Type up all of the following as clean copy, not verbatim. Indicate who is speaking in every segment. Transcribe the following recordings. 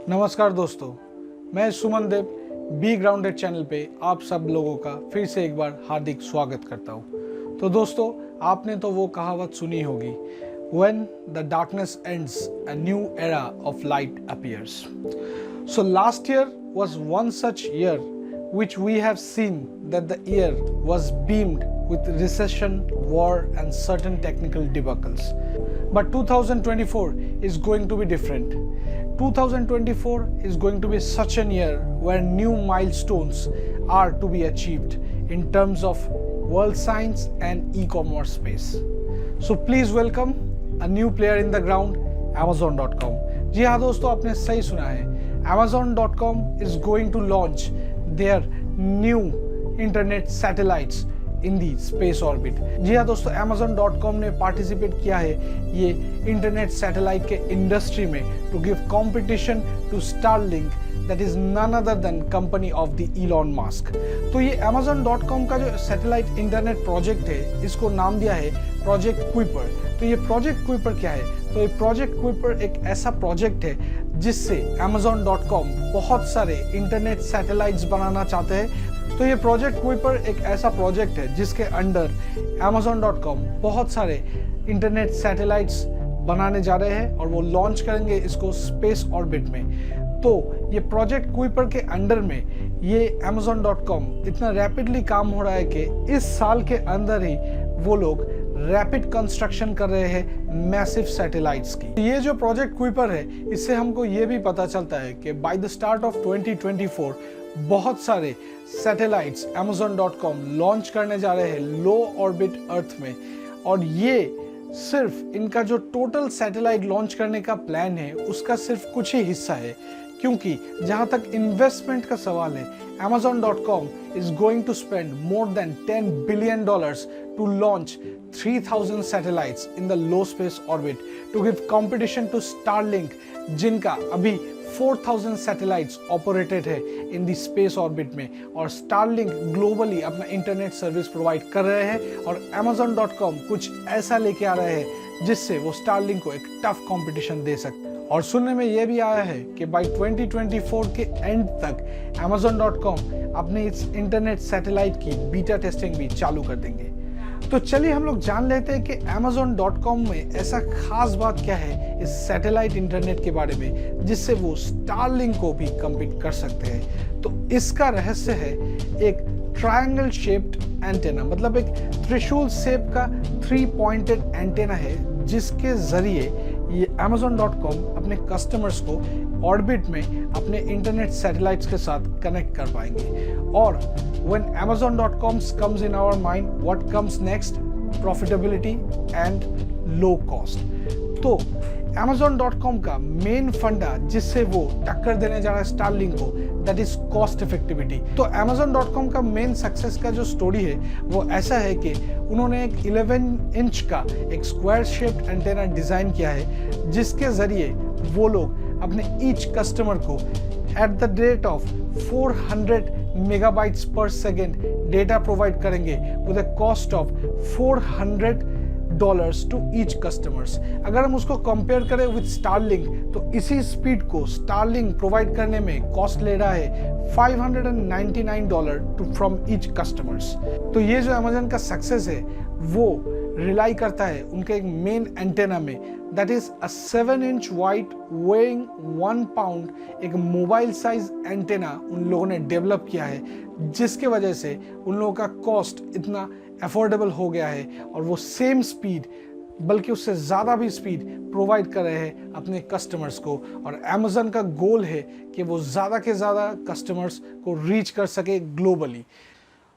Speaker 1: नमस्कार दोस्तों, मैं सुमन देव बी ग्राउंडेड चैनल पे आप सब लोगों का फिर से एक बार हार्दिक स्वागत करता हूँ। तो दोस्तों, आपने तो वो कहावत सुनी होगी, When the darkness ends, a new era of light appears. So last year was one such year which we have seen that the year was beamed with recession, war and certain technical debacles. But 2024 is going to be different. 2024 is going to be such a year where new milestones are to be achieved in terms of world science and e-commerce space. So please welcome a new player in the ground, Amazon.com. जी हाँ दोस्तों, आपने सही सुना है, Amazon.com is going to launch their new internet satellites in the space orbit. जी हाँ दोस्तों, Amazon.com ने पार्टिसिपेट किया है ये इंटरनेट सैटेलाइट के इंडस्ट्री में to give competition to Starlink, that is none other than company of the Elon Musk. तो ये Amazon.com का जो सैटेलाइट इंटरनेट प्रोजेक्ट है, इसको नाम दिया है प्रोजेक्ट कुइपर। तो ये प्रोजेक्ट कुइपर क्या है? तो ये प्रोजेक्ट कुइपर एक ऐसा प्रोजेक्ट है जिससे Amazon.com बहुत सारे इंटरनेट सैटेलाइट्स बनाना चाहते हैं। तो ये प्रोजेक्ट कुइपर एक ऐसा प्रोजेक्ट है जिसके अंडर Amazon.com बहुत सारे इंटरनेट सैटेलाइट्स बनाने जा रहे हैं और वो लॉन्च करेंगे इसको स्पेस ऑर्बिट में। तो ये प्रोजेक्ट कुइपर के अंडर में ये Amazon.com इतना रैपिडली काम हो रहा है कि इस साल के अंदर ही वो लोग रैपिड कंस्ट्रक्शन कर रहे हैं मैसिव सैटेलाइट्स की। ये जो प्रोजेक्ट कुइपर है, इससे हमको ये भी पता चलता है कि बाय द स्टार्ट ऑफ 2024 बहुत सारे सैटेलाइट्स Amazon.com लॉन्च करने जा रहे हैं लो ऑर्बिट अर्थ में। और ये सिर्फ इनका जो टोटल सैटेलाइट लॉन्च करने का प्लान है उसका सिर्फ कुछ ही हिस्सा है, क्योंकि जहां तक इन्वेस्टमेंट का सवाल है, Amazon.com is going to spend more than $10 billion to launch 3,000 satellites in the low space orbit to give competition to Starlink, जिनका अभी 4,000 सैटेलाइट्स ऑपरेटेड है इन दी स्पेस ऑर्बिट में। और Starlink ग्लोबली अपना इंटरनेट सर्विस प्रोवाइड कर रहे हैं और Amazon.com कुछ ऐसा लेके आ रहे हैं जिससे वो Starlink को एक टफ कंपटीशन दे सकते। और सुनने में ये भी आया है कि बाय 2024 के एंड तक Amazon.com अपने इस इंटरनेट सैटेलाइट की बीटा टेस्टिंग भी चालू कर देंगे। तो चलिए हम लोग जान लेते हैं कि Amazon.com में ऐसा खास बात क्या है इस सैटेलाइट इंटरनेट के बारे में जिससे वो स्टारलिंक को भी कम्पीट कर सकते हैं। तो इसका रहस्य है एक ट्रायंगल शेप्ड एंटेना, मतलब एक त्रिशूल शेप का 3 पॉइंटेड एंटेना है जिसके जरिए ये Amazon.com अपने कस्टमर्स को ऑर्बिट में अपने इंटरनेट सैटेलाइट्स के साथ कनेक्ट कर पाएंगे। और when Amazon.com comes in our mind, what comes next? Profitability and low cost. तो Amazon.com का मेन फंडा जिससे वो टक्कर देने जा रहा है स्टारलिंक को, दैट इज कॉस्ट इफेक्टिविटी। तो Amazon.com का मेन सक्सेस का जो स्टोरी है वो ऐसा है कि उन्होंने एक 11 इंच का एक स्क्वायर शेप्ड एंटेना डिजाइन किया है जिसके जरिए वो लोग अपने ईच कस्टमर को at the rate of 400 megabytes पर सेकेंड डेटा प्रोवाइड करेंगे with a cost of $400 to each customers. अगर हम उसको कंपेयर करें विद स्टारलिंक, तो इसी स्पीड को स्टारलिंक प्रोवाइड करने में कॉस्ट ले रहा है $599 टू फ्रॉम ईच कस्टमर्स। तो ये जो Amazon का सक्सेस है वो रिलाई करता है उनके एक मेन एंटेना में, that is a 7 inch wide weighing 1 pound एक मोबाइल साइज एंटेना उन लोगों ने डेवलप किया है, जिसके वजह से उन लोगों का कॉस्ट इतना अफोर्डेबल हो गया है और वो सेम स्पीड बल्कि उससे ज़्यादा भी स्पीड प्रोवाइड कर रहे हैं अपने कस्टमर्स को। और Amazon का गोल है कि वो ज़्यादा के ज़्यादा कस्टमर्स को रीच कर सके ग्लोबली।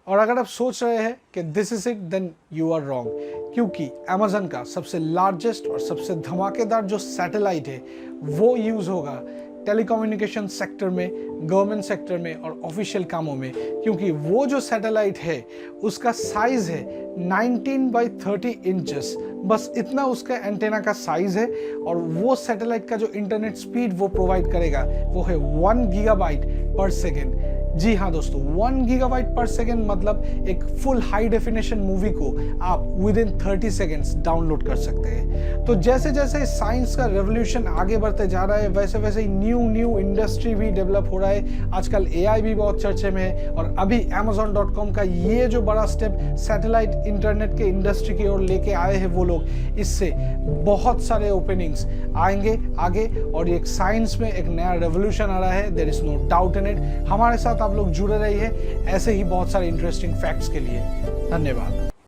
Speaker 1: और अगर आप सोच रहे हैं कि this is it, then you are wrong, क्योंकि Amazon का सबसे लार्जेस्ट और सबसे धमाकेदार जो सैटेलाइट है वो यूज़ होगा टेलीकम्युनिकेशन सेक्टर में, गवर्नमेंट सेक्टर में और ऑफिशियल कामों में, क्योंकि वो जो सैटेलाइट है उसका साइज है 19 बाई 30 इंचेस। बस इतना उसका एंटेना का साइज है और वो सैटेलाइट का जो इंटरनेट स्पीड वो प्रोवाइड करेगा वो है 1 गीगाबाइट पर सेकेंड। जी हाँ दोस्तों, 1 गीगाबाइट पर सेकेंड मतलब एक फुल हाई डेफिनेशन मूवी को आप विद इन 30 सेकेंड्स डाउनलोड कर सकते हैं। तो जैसे जैसे साइंस का रेवोल्यूशन आगे बढ़ते जा रहा है, वैसे वैसे ही न्यू इंडस्ट्री भी डेवलप हो रहा है। आजकल AI भी बहुत चर्चे में है, और अभी Amazon.com का ये जो बड़ा स्टेप सैटेलाइट इंटरनेट के इंडस्ट्री की ओर लेके आए हैं वो लोग, इससे बहुत सारे ओपनिंग्स आएंगे आगे, और एक साइंस में एक नया रेवोल्यूशन आ रहा है। There is no doubt in it. हमारे साथ आप लोग जुड़े रहिए ऐसे ही बहुत सारे इंटरेस्टिंग फैक्ट्स के लिए। धन्यवाद।